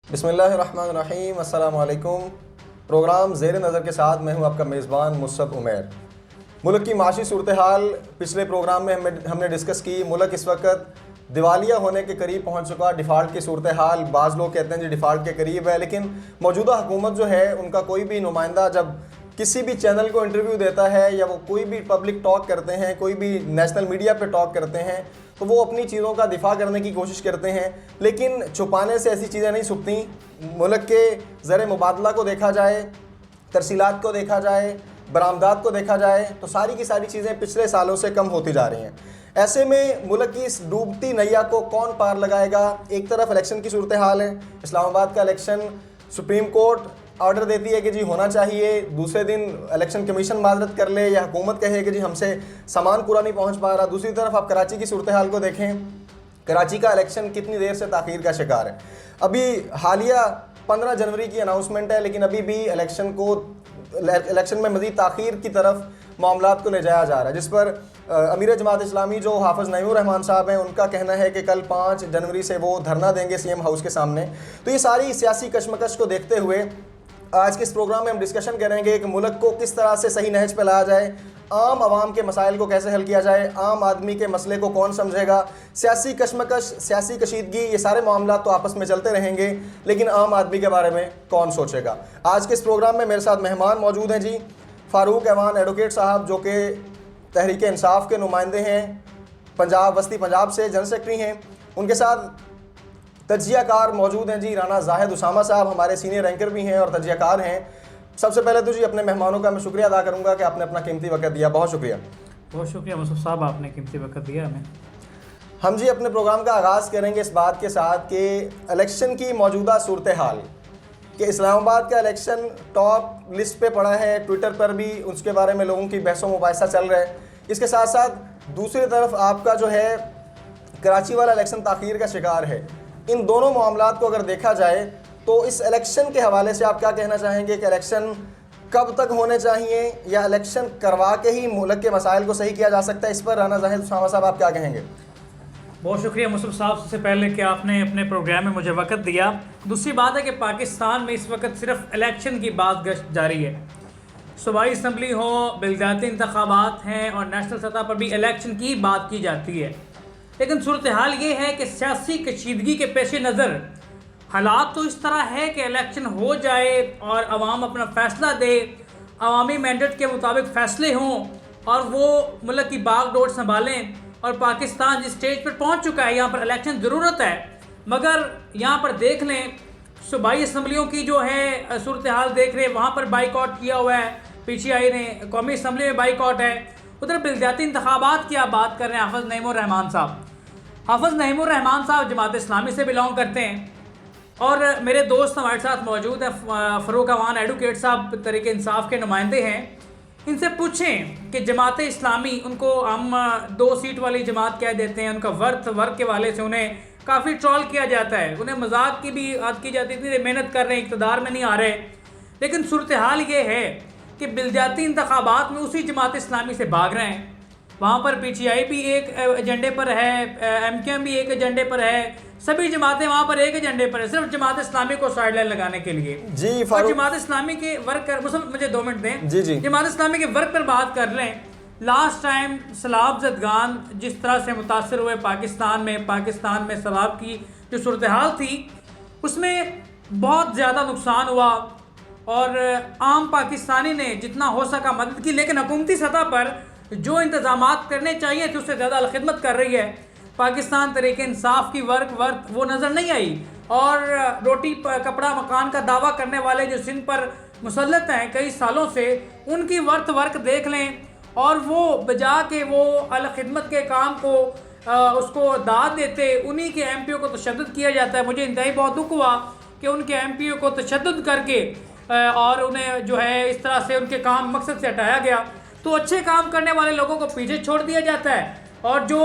बिस्मिल्लाहिर्रहमानिर्रहीम, अस्सलामु अलैकुम। प्रोग्राम ज़ेर नज़र के साथ मैं हूं आपका मेज़बान मुसब उमैर। मुल्क की माशी सूरत हाल पिछले प्रोग्राम में हमने डिस्कस की। मुल्क इस वक्त दिवालिया होने के करीब पहुंच चुका। डिफ़ाल्ट की सूरत हाल, बाज़ लोग कहते हैं जी डिफ़ाल्ट के करीब है, लेकिन मौजूदा हुकूमत जो है उनका कोई भी नुमाइंदा जब किसी भी चैनल को इंटरव्यू देता है या वो कोई भी पब्लिक टॉक करते हैं, कोई भी नेशनल मीडिया पे टॉक करते हैं, तो वो अपनी चीज़ों का दिफा करने की कोशिश करते हैं, लेकिन छुपाने से ऐसी चीज़ें नहीं छुपती। मुल्क के ज़र मुबादला को देखा जाए, तरसीलात को देखा जाए, बरामदात को देखा जाए, तो सारी की सारी चीज़ें पिछले सालों से कम होती जा रही हैं। ऐसे में मुल्क की इस डूबती नैया को कौन पार लगाएगा? एक तरफ इलेक्शन की सूरत हाल है, इस्लामाबाद का इलेक्शन सुप्रीम कोर्ट ऑर्डर देती है कि जी होना चाहिए, दूसरे दिन इलेक्शन कमीशन माजरत कर ले या हुकूमत कहे कि जी हमसे सामान पूरा नहीं पहुंच पा रहा। दूसरी तरफ आप कराची की सूरत हाल को देखें, कराची का इलेक्शन कितनी देर से ताख़ीर का शिकार है। अभी हालिया 15 जनवरी की अनाउंसमेंट है, लेकिन अभी भी इलेक्शन में मज़ीद ताख़ीर की तरफ मामलात को ले जाया जा रहा है, जिस पर अमीर जमात इस्लामी जो हाफ़िज़ नईमुर रहमान साहब हैं, उनका कहना है कि कल 5 जनवरी से वो धरना देंगे सीएम हाउस के सामने। तो ये सारी सियासी कशमकश को देखते हुए आज के इस प्रोग्राम में हम डिस्कशन करेंगे कि मुल्क को किस तरह से सही नहज पर लाया जाए, आम आवाम के मसाइल को कैसे हल किया जाए, आम आदमी के मसले को कौन समझेगा। सियासी कशमकश, सियासी कशीदगी, ये सारे मामला तो आपस में चलते रहेंगे, लेकिन आम आदमी के बारे में कौन सोचेगा। आज के इस प्रोग्राम में मेरे साथ मेहमान मौजूद हैं जी। फ़ारूक ऐवान एडवोकेट साहब, जो कि तहरीक इंसाफ के नुमाइंदे हैं, पंजाब वस्ती पंजाब से जनरल सेक्रेटरी हैं। उनके साथ तजियाकार मौजूद हैं जी, राना जाहिद उसामा साहब, हमारे सीनियर एंकर भी हैं और तजियाकार हैं। सबसे पहले तो जी अपने मेहमानों का मैं शुक्रिया अदा करूंगा कि आपने अपना कीमती वक्त दिया, बहुत शुक्रिया। बहुत शुक्रिया मुसब साहब, आपने कीमती वक्त दिया हमें। हम जी अपने प्रोग्राम का आगाज़ करेंगे इस बात के साथ कि इलेक्शन की मौजूदा सूरत हाल, कि इस्लामाबाद का इलेक्शन टॉप लिस्ट पे पड़ा है, ट्विटर पर भी उसके बारे में लोगों की बहस व मुबाहिसा चल रहा है। इसके साथ साथ दूसरी तरफ आपका जो है कराची वाला इलेक्शन ताख़ीर का शिकार है। इन दोनों मामलात को अगर देखा जाए तो इस इलेक्शन के हवाले से आप क्या कहना चाहेंगे कि इलेक्शन कब तक होने चाहिए, या इलेक्शन करवा के ही मुल्क के मसाइल को सही किया जा सकता है? इस पर राना जाहिद उसामा साहब आप क्या कहेंगे? बहुत शुक्रिया मुसब साहब, सबसे पहले कि आपने अपने प्रोग्राम में मुझे वक्त दिया। दूसरी बात है कि पाकिस्तान में इस वक्त सिर्फ इलेक्शन की बात गश्त जारी है। सूबाई असम्बली हो, बिलदाती इंतखाबात हैं और नेशनल सतह पर भी इलेक्शन की बात की जाती है, लेकिन सूरत हाल ये है कि सियासी कशीदगी के पेश नज़र हालात तो इस तरह है कि इलेक्शन हो जाए और आवाम अपना फ़ैसला दे, अवामी मैंडेट के मुताबिक फ़ैसले हों और वो मुल्क की बागडोर संभालें। और पाकिस्तान जिस स्टेज पर पहुंच चुका है, यहाँ पर इलेक्शन ज़रूरत है, मगर यहाँ पर देख लें सूबाई असम्बलियों की जो है सूरत हाल देख रहे हैं, वहाँ पर बाइकआउट किया हुआ है PTI ने, कौमी असम्बली में बाइकआउट है। उधर बिलदाती इंतखाबात की आप बात कर रहे हैं, हाफ़िज़ नईमुर रहमान साहब। हाफ़िज़ नईमुर रहमान साहब जमात इस्लामी से बिलोंग करते हैं और मेरे दोस्त हमारे साथ मौजूद हैं, फ़ारूक ऐवान एडवोकेट साहब तहरीक इंसाफ के नुमाइंदे हैं। इनसे पूछें कि जमात इस्लामी, उनको हम 2 सीट वाली जमात कह देते हैं, उनका वर्क के वाले से उन्हें काफ़ी ट्रोल किया जाता है, उन्हें मजाक की भी बात की जाती है, इतनी मेहनत कर रहे हैं, इक़्तिदार में नहीं आ रहे। लेकिन सूरत हाल ये है कि बिलदाती इंतखाबात में उसी जमात इस्लामी से भाग रहे हैं। वहाँ पर PTI भी एक एजेंडे पर है, MKM भी एक एजेंडे पर है, सभी जमातें वहाँ पर एक एजेंडे पर है, सिर्फ जमात इस्लामी को साइडलाइन लगाने के लिए जी। और जमात इस्लामी के वर्क कर, मुझे 2 मिनट दें जी जी। जमात इस्लामी के वर्क पर बात कर लें। लास्ट टाइम सैलाब ज़दगान जिस तरह से मुतासर हुए पाकिस्तान में सैलाब की जो सूरत हाल थी, उसमें बहुत ज़्यादा नुकसान हुआ और आम पाकिस्तानी ने जितना हो सका मदद की, लेकिन हुकूमती सतह पर जो इंतज़ामात करने चाहिए थे उससे ज़्यादा खिदमत कर रही है पाकिस्तान। तहरीक इंसाफ की वर्क वो नज़र नहीं आई, और रोटी कपड़ा मकान का दावा करने वाले जो सिंध पर मुसल्लत हैं कई सालों से, उनकी वर्क देख लें, और वो बजा के वो अल खिदमत के काम को उसको दाद देते, उन्हीं के MPO को तशद्दुद किया जाता है। मुझे इंतहाई बहुत दुख हुआ कि उनके MPO को तशद्दुद करके और उन्हें जो है इस तरह से उनके काम मकसद से हटाया गया। तो अच्छे काम करने वाले लोगों को पीछे छोड़ दिया जाता है, और जो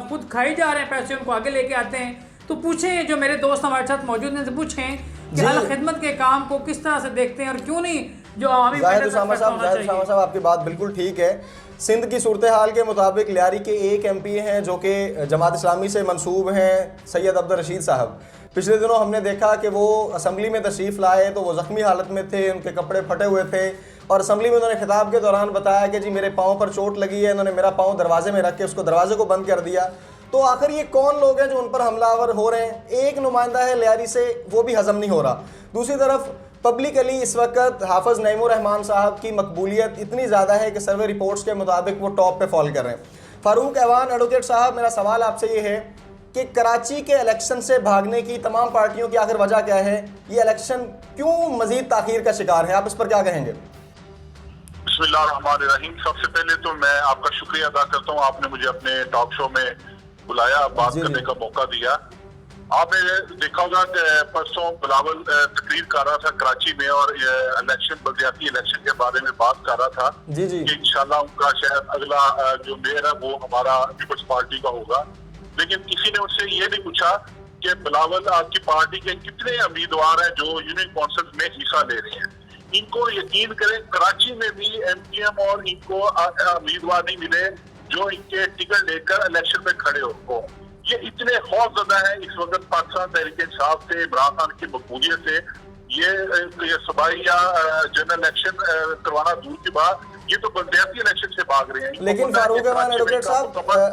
खुद खाई जा रहे हैं पैसे उनको आगे लेके आते हैं। तो पूछें, जो मेरे दोस्त हमारे साथ मौजूद हैं, पूछें कि अल खिदमत के काम को किस तरह से देखते हैं और क्यों नहीं जो आवामी जाहिद उसामा साहब आपकी बात बिल्कुल ठीक है। सिंध की सूरत हाल के मुताबिक लियारी के एक MP हैं जो कि जमात इस्लामी से मंसूब हैं, सैयद अब्दुल रशीद साहब। पिछले दिनों हमने देखा कि वो असम्बली में तशरीफ़ लाए तो वो ज़ख्मी हालत में थे, उनके कपड़े फटे हुए थे और असम्बली में उन्होंने खिताब के दौरान बताया कि जी मेरे पाँव पर चोट लगी है, इन्होंने मेरा पाँव दरवाजे में रख के उसको दरवाजे को बंद कर दिया। तो आखिर ये कौन लोग हैं जो उन पर हमलावर हो रहे हैं? एक नुमाइंदा है लियारी से, वो भी हज़म नहीं हो रहा। दूसरी तरफ पब्लिकली इस वक्त हाफिज़ नईमुर रहमान साहब की मकबूलियत इतनी ज़्यादा है कि सर्वे रिपोर्ट्स के मुताबिक वो टॉप पे फॉल कर रहे हैं। फ़ारूक ऐवान एडवोकेट साहब, मेरा सवाल आपसे ये है कि कराची के इलेक्शन से भागने की तमाम पार्टियों की आखिर वजह क्या है? ये इलेक्शन क्यों मज़ीद ताख़ीर का शिकार है? आप इस पर क्या कहेंगे? बिस्मिल्लाहिर्रहमानिर्रहीम। सबसे पहले तो मैं आपका शुक्रिया अदा करता हूँ, आपने मुझे अपने टॉक शो में बुलाया, बात करने का मौका दिया। आपने देखा होगा कि परसों बिलावल तकरीर कर रहा था कराची में और इलेक्शन, बलदियाती इलेक्शन के बारे में बात कर रहा था जी जी कि इंशाल्लाह उनका शायद अगला जो मेयर है वो हमारा पीपल्स पार्टी का होगा। लेकिन किसी ने उनसे ये नहीं पूछा कि बिलावल आपकी पार्टी के कितने उम्मीदवार हैं जो यूनियन कौंसिल में हिस्सा ले रहे हैं। इनको यकीन करें, कराची में भी MPM और इनको उम्मीदवार नहीं मिले जो इनके टिकट लेकर इलेक्शन में खड़े हो। ये इतने खौफजदा है इस वक्त पाकिस्तान तहरीक-ए-इंसाफ से, इमरान खान की मकबूलियत से। ये सूबाई या जनरल इलेक्शन करवाना दूर की बात, ये तो बलदियाती इलेक्शन से भाग रहे हैं। लेकिन फारूक ऐवान एडवोकेट साहब,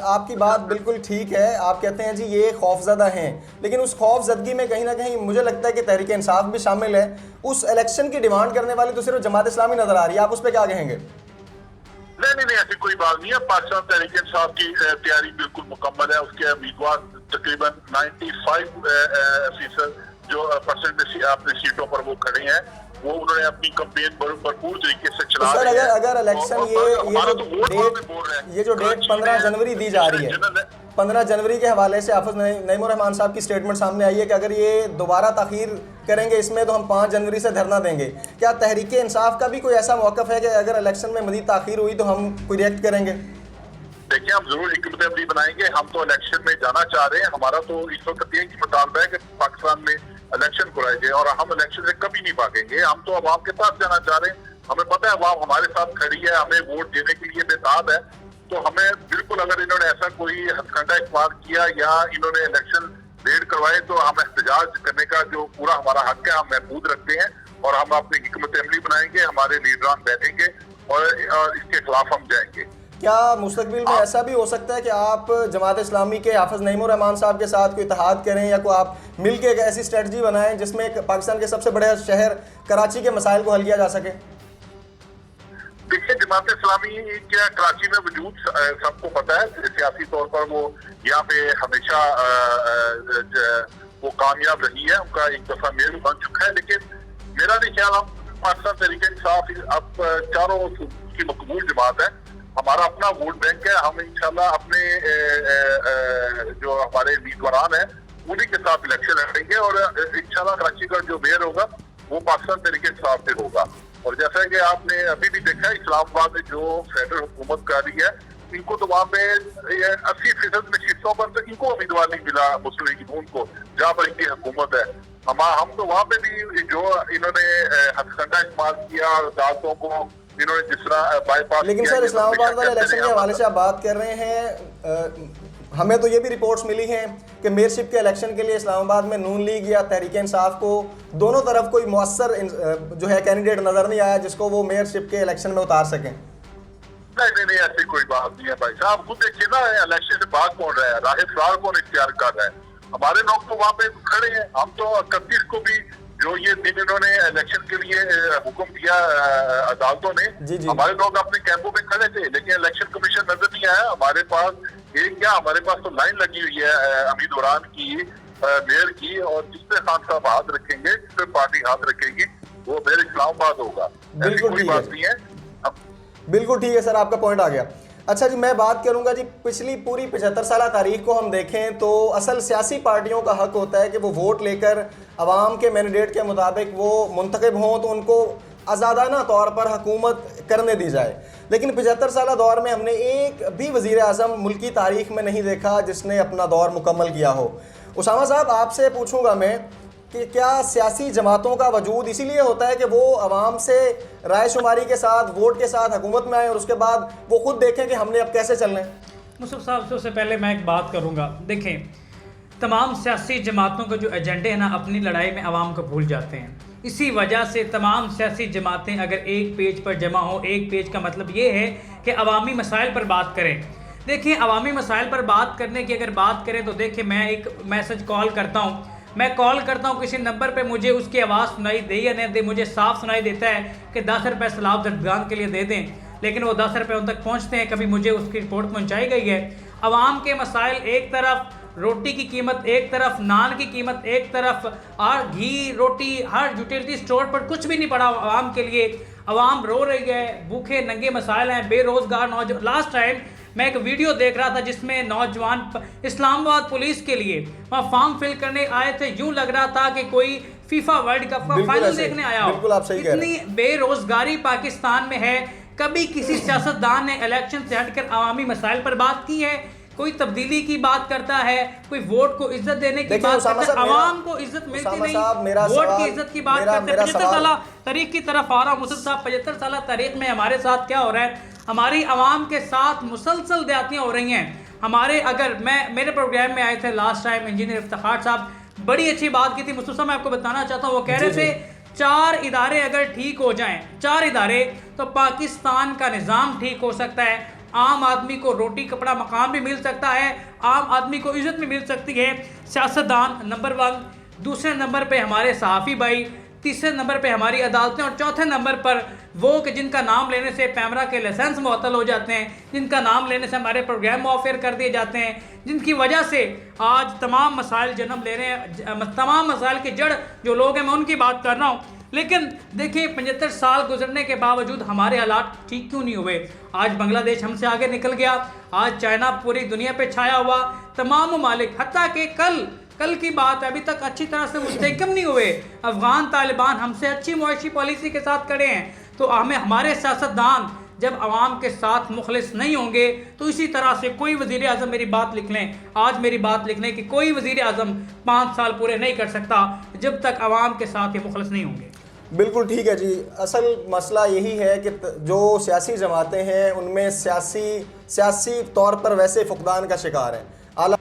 आपकी बात बिल्कुल ठीक है। आप कहते हैं जी ये खौफजदा हैं, लेकिन उस खौफजदगी में कहीं ना कहीं मुझे लगता है कि तहरीक इंसाफ भी शामिल है। उस इलेक्शन की डिमांड करने वाली तो सिर्फ जमात इस्लामी नजर आ रही है, आप उस पर क्या कहेंगे? नहीं, ऐसी कोई बात नहीं है। पाकिस्तान तहरीक इंसाफ की तैयारी बिल्कुल मुकम्मल है। उसके उम्मीदवार तकरीबन 95% जो परसेंट अपने सीटों पर वो खड़े हैं, वो उन्होंने अपनी कैंपेन भरपूर तरीके से चला रहे हैं। अगर इलेक्शन ये जो डेट 15 जनवरी दी जा रही है, 15 जनवरी के हवाले से हाफिज़ नईमुर रहमान साहब की स्टेटमेंट सामने आई है कि अगर ये दोबारा ताख़ीर करेंगे इसमें तो हम 5 जनवरी से धरना देंगे। क्या तहरीक इंसाफ का भी कोई ऐसा मौक़िफ़ है कि अगर इलेक्शन में मज़ीद ताख़ीर हुई तो हम कोई रिएक्ट करेंगे? देखिए, हम जरूर हिकमत अमली बनाएंगे। हम तो इलेक्शन में जाना चाह रहे हैं। हमारा तो इस वक्त ये मुतालबा है कि पाकिस्तान में इलेक्शन कराए जाए और हम इलेक्शन से कभी नहीं भागेंगे। हम तो अवाम के साथ जाना चाह रहे हैं। हमें पता है अवाम हमारे साथ खड़ी है, हमें वोट देने के लिए बेताब है। तो हमें बिल्कुल, अगर इन्होंने ऐसा कोई हथकंडा इस्तेमाल किया या इन्होंने इलेक्शन लेट करवाए तो हम एहतजाज करने का जो पूरा हमारा हक है हम महफूज रखते हैं और हम अपनी हिकमत अमली बनाएंगे, हमारे लीडरान बैठेंगे और इसके खिलाफ हम जाएंगे। क्या मुस्तकबिल में ऐसा भी हो सकता है कि आप जमात इस्लामी के हाफिज़ नईमुर रहमान साहब के साथ कोई इत्तेहाद करें या कोई आप मिल के एक ऐसी स्ट्रेटजी बनाएं जिसमें पाकिस्तान के सबसे बड़े शहर कराची के मसाइल को हल किया जा सके? देखिए, जमात इस्लामी क्या कराची में वजूद सबको पता है। सियासी तौर पर वो यहाँ पे हमेशा वो कामयाब रही है। उनका एक दफा मेयर बन चुका है। लेकिन मेरा नहीं ख्याल, हम पाकिस्तान तहरीक इंसाफ अब चारों की मकबूल जमात है। हमारा अपना वोट बैंक है। हम इंशाल्लाह अपने जो हमारे उम्मीदवार हैं उन्हीं के साथ इलेक्शन लड़ेंगे और इंशाल्लाह कराची का जो मेयर होगा वो पाकिस्तान तहरीक इंसाफ से होगा। और जैसा कि आपने अभी भी देखा, इस्लामाबाद में जो फेडरल हुकूमत कर रही है, इनको तो वहाँ पे 80% में सीटों पर तो इनको उम्मीदवार नहीं मिला मुस्लिम लीग नून को, जहाँ पर इनकी हुकूमत है। हम तो वहाँ पे भी जो इन्होंने हथकंडा इस्तेमाल किया अदालतों को, इन्होंने जिस तरह बाईपास। लेकिन सर, इस्लामाबाद वाले इलेक्शन के हवाले से आप बात कर रहे हैं, हमें तो ये भी रिपोर्ट्स मिली हैं कि मेयरशिप के इलेक्शन के लिए इस्लामाबाद में नून लीग या तहरीक इंसाफ को दोनों तरफ कोई मुअस्सर जो है कैंडिडेट नजर नहीं आया जिसको वो मेयरशिप के इलेक्शन में उतार सकें। नहीं, ऐसी कोई बात नहीं है भाई साहब। खुद देखिए ना, इलेक्शन से भाग कौन रहा है, राह फरार कौन इख्तियार कर रहा है। हमारे लोग तो वहाँ पे खड़े हैं। हम तो 31 को भी जो ये दिन इन्होंने इलेक्शन के लिए हुक्म दिया अदालतों ने, हमारे लोग अपने कैंपों में खड़े थे। लेकिन इलेक्शन कमीशन नजर नहीं आया हमारे पास। हमारे पास तो लाइन लगी हुई है उम्मीदवार की, मेयर की, और जिसपे खान साहब हाथ रखेंगे, जिसपे पार्टी हाथ रखेगी, वो मेयर इस्लामाबाद होगा। ऐसी कोई बात नहीं है। बिल्कुल ठीक है सर, आपका पॉइंट आ गया। अच्छा जी, मैं बात करूंगा जी, पिछली पूरी 75 साल तारीख को हम देखें तो असल सियासी पार्टियों का हक होता है कि वो वोट लेकर अवाम के मैंडेट के मुताबिक वो मुंतखब हों तो उनको आज़ादाना तौर पर हुकूमत करने दी जाए। लेकिन 75 साल दौर में हमने एक भी वज़ीर आज़म मुल्क की तारीख में नहीं देखा जिसने अपना दौर मुकम्मल किया हो। उसामा साहब, आपसे पूछूंगा मैं कि क्या सियासी जमातों का वजूद इसीलिए होता है कि वो अवाम से राय शुमारी के साथ, वोट के साथ हुकूमत में आए और उसके बाद वो खुद देखें कि हमने अब कैसे चलना है? मुस्तफ़ा साहब, सबसे पहले मैं एक बात करूंगा। देखें, तमाम सियासी जमातों के जो एजेंडे हैं ना, अपनी लड़ाई में आवाम को भूल जाते हैं। इसी वजह से तमाम सियासी जमातें अगर एक पेज पर जमा हो, एक पेज का मतलब ये है कि अवामी मसाइल पर बात करें। देखिए, अवामी मसाइल पर बात करने की अगर बात करें तो देखिए, मैं एक मैसेज कॉल करता हूँ, मैं कॉल करता हूँ किसी नंबर पे, मुझे उसकी आवाज़ सुनाई दे या नहीं दे, मुझे साफ सुनाई देता है कि 10 रुपये सैलाब जदगान के लिए दे दें, लेकिन वो 10 रुपये उन तक पहुँचते हैं, कभी मुझे उसकी रिपोर्ट पहुँचाई गई है। अवाम के मसाइल एक तरफ, रोटी की कीमत एक तरफ, नान की कीमत एक तरफ, और घी रोटी हर यूटिलिटी स्टोर पर कुछ भी नहीं पड़ा आवाम के लिए। आवाम रो रही है, भूखे नंगे मसाइल हैं, बेरोज़गार नौजवान। लास्ट टाइम मैं एक वीडियो देख रहा था जिसमें नौजवान इस्लामाबाद पुलिस के लिए वहाँ फॉर्म फिल करने आए थे, यूं लग रहा था कि कोई फीफा वर्ल्ड कप का फाइनल देखने आया हो। बिल्कुल आप सही कह रहे हैं। इतनी बेरोजगारी पाकिस्तान में है, कभी किसी सियासतदान ने इलेक्शन से हटकर अवामी मसाइल पर बात की है? कोई तब्दीली की बात करता है, कोई वोट को इज्जत देने की बात करता है, आवाम को इज्जत मिलती नहीं, वोट की इज्जत की बात करते हैं। 75 साल तारीख की तरफ आ रहा हूँ मुसद साहब, 75 साल तारीख में हमारे साथ क्या हो रहा है? हमारी आवाम के साथ मुसलसल ज्यादतियाँ हो रही हैं। हमारे अगर मेरे प्रोग्राम में आए थे लास्ट टाइम इंजीनियर इफ्तिखार साहब, बड़ी अच्छी बात की थी मुसद साहब, मैं आपको बताना चाहता हूँ। वो कह रहे थे 4 इदारे अगर ठीक हो जाएं, 4 इदारे, तो पाकिस्तान का निज़ाम ठीक हो सकता है, आम आदमी को रोटी कपड़ा मकान भी मिल सकता है, आम आदमी को इज्जत भी मिल सकती है। सियासतदान नंबर 1, दूसरे नंबर पे हमारे सहाफ़ी भाई, तीसरे नंबर पे हमारी अदालतें, और चौथे नंबर पर वो कि जिनका नाम लेने से पैमरा के लाइसेंस मुअत्तल हो जाते हैं, जिनका नाम लेने से हमारे प्रोग्राम मुअफ्फर कर दिए जाते हैं, जिनकी वजह से आज तमाम मसाइल जन्म ले रहे हैं। तमाम मसाइल की जड़ जो लोग हैं, मैं उनकी बात कर रहा हूँ। लेकिन देखिए, 75 साल गुजरने के बावजूद हमारे हालात ठीक क्यों नहीं हुए? आज बांग्लादेश हमसे आगे निकल गया, आज चाइना पूरी दुनिया पे छाया हुआ, तमाम ममालिक, हत्ता कि कल की बात अभी तक अच्छी तरह से मुस्तहकम नहीं हुए। अफगान तालिबान हमसे अच्छी मुआशी पॉलिसी के साथ खड़े हैं। तो हमारे सियासतदान जब आवाम के साथ मुखलिस नहीं होंगे, तो इसी तरह से कोई वज़ीर आज़म, मेरी बात लिख लें, आज मेरी बात लिख लें कि कोई वज़ीर आज़म 5 साल पूरे नहीं कर सकता जब तक आवाम के साथ ये मुखलिस नहीं होंगे। बिल्कुल ठीक है जी। असल मसला यही है कि जो सियासी जमातें हैं उनमें सियासी तौर पर वैसे फुकदान का शिकार हैं।